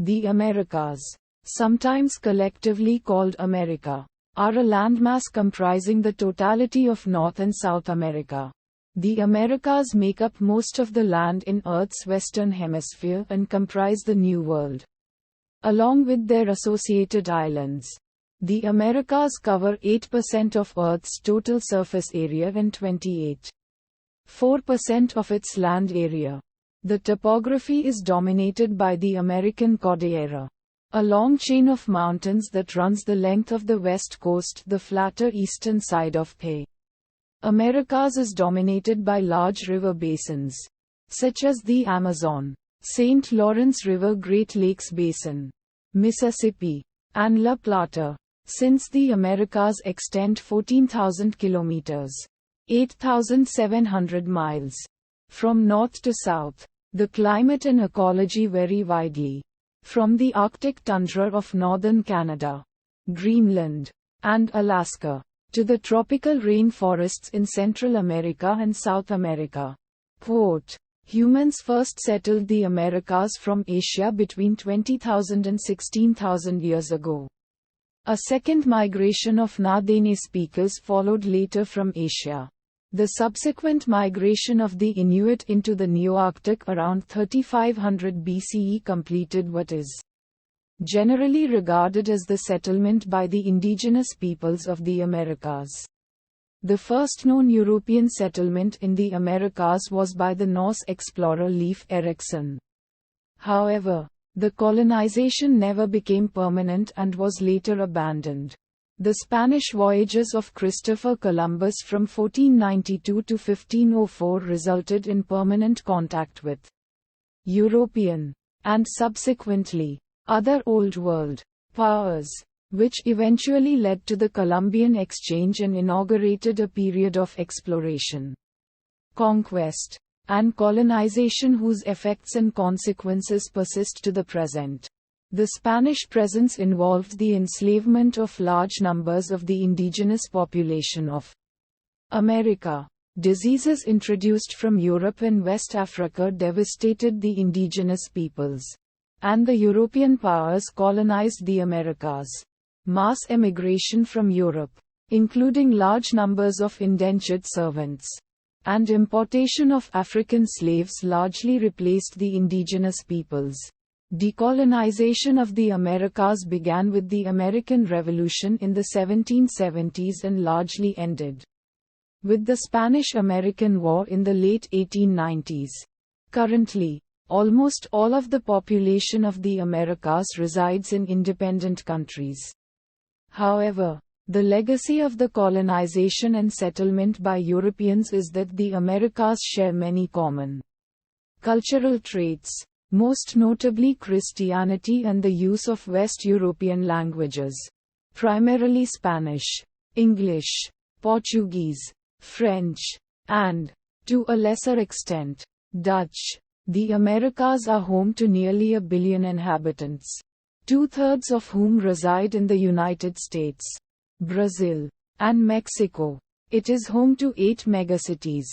The Americas, sometimes collectively called America, are a landmass comprising the totality of North and South America. The Americas make up most of the land in Earth's western hemisphere and comprise the New World, along with their associated islands. The Americas cover 8% of Earth's total surface area and 28.4% of its land area. The topography is dominated by the American Cordillera, a long chain of mountains that runs the length of the west coast. The flatter eastern side of the Americas is dominated by large river basins, such as the Amazon, St. Lawrence River, Great Lakes Basin, Mississippi, and La Plata. Since the Americas extend 14,000 kilometers, 8,700 miles, from north to south, the climate and ecology vary widely. From the Arctic tundra of northern Canada, Greenland, and Alaska, to the tropical rainforests in Central America and South America. Humans first settled the Americas from Asia between 20,000 and 16,000 years ago. A second migration of Na-Dene speakers followed later from Asia. The subsequent migration of the Inuit into the Nearctic around 3500 BCE completed what is generally regarded as the settlement by the indigenous peoples of the Americas. The first known European settlement in the Americas was by the Norse explorer Leif Erikson. However, the colonization never became permanent and was later abandoned. The Spanish voyages of Christopher Columbus from 1492 to 1504 resulted in permanent contact with European, and subsequently, other Old World powers, which eventually led to the Columbian Exchange and inaugurated a period of exploration, conquest, and colonization whose effects and consequences persist to the present. The Spanish presence involved the enslavement of large numbers of the indigenous population of America. Diseases introduced from Europe and West Africa devastated the indigenous peoples, and the European powers colonized the Americas. Mass emigration from Europe, including large numbers of indentured servants, and importation of African slaves largely replaced the indigenous peoples. Decolonization of the Americas began with the American Revolution in the 1770s and largely ended with the Spanish-American War in the late 1890s. Currently, almost all of the population of the Americas resides in independent countries. However, the legacy of the colonization and settlement by Europeans is that the Americas share many common cultural traits, most notably Christianity and the use of West European languages, primarily Spanish, English, Portuguese, French, and, to a lesser extent, Dutch. The Americas are home to nearly 1 billion inhabitants, 2/3 of whom reside in the United States, Brazil, and Mexico. It is home to 8 megacities,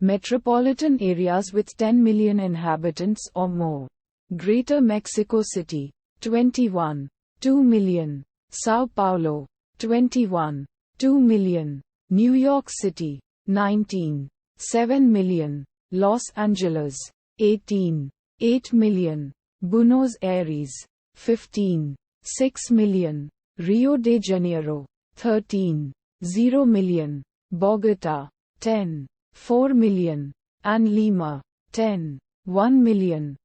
metropolitan areas with 10 million inhabitants or more. Greater Mexico City, 21.2 million. São Paulo, 21.2 million. New York City, 19.7 million. Los Angeles, 18.8 million. Buenos Aires, 15.6 million. Rio de Janeiro, 13.0 million. Bogota, 10.4 million. And Lima, 10.1 million.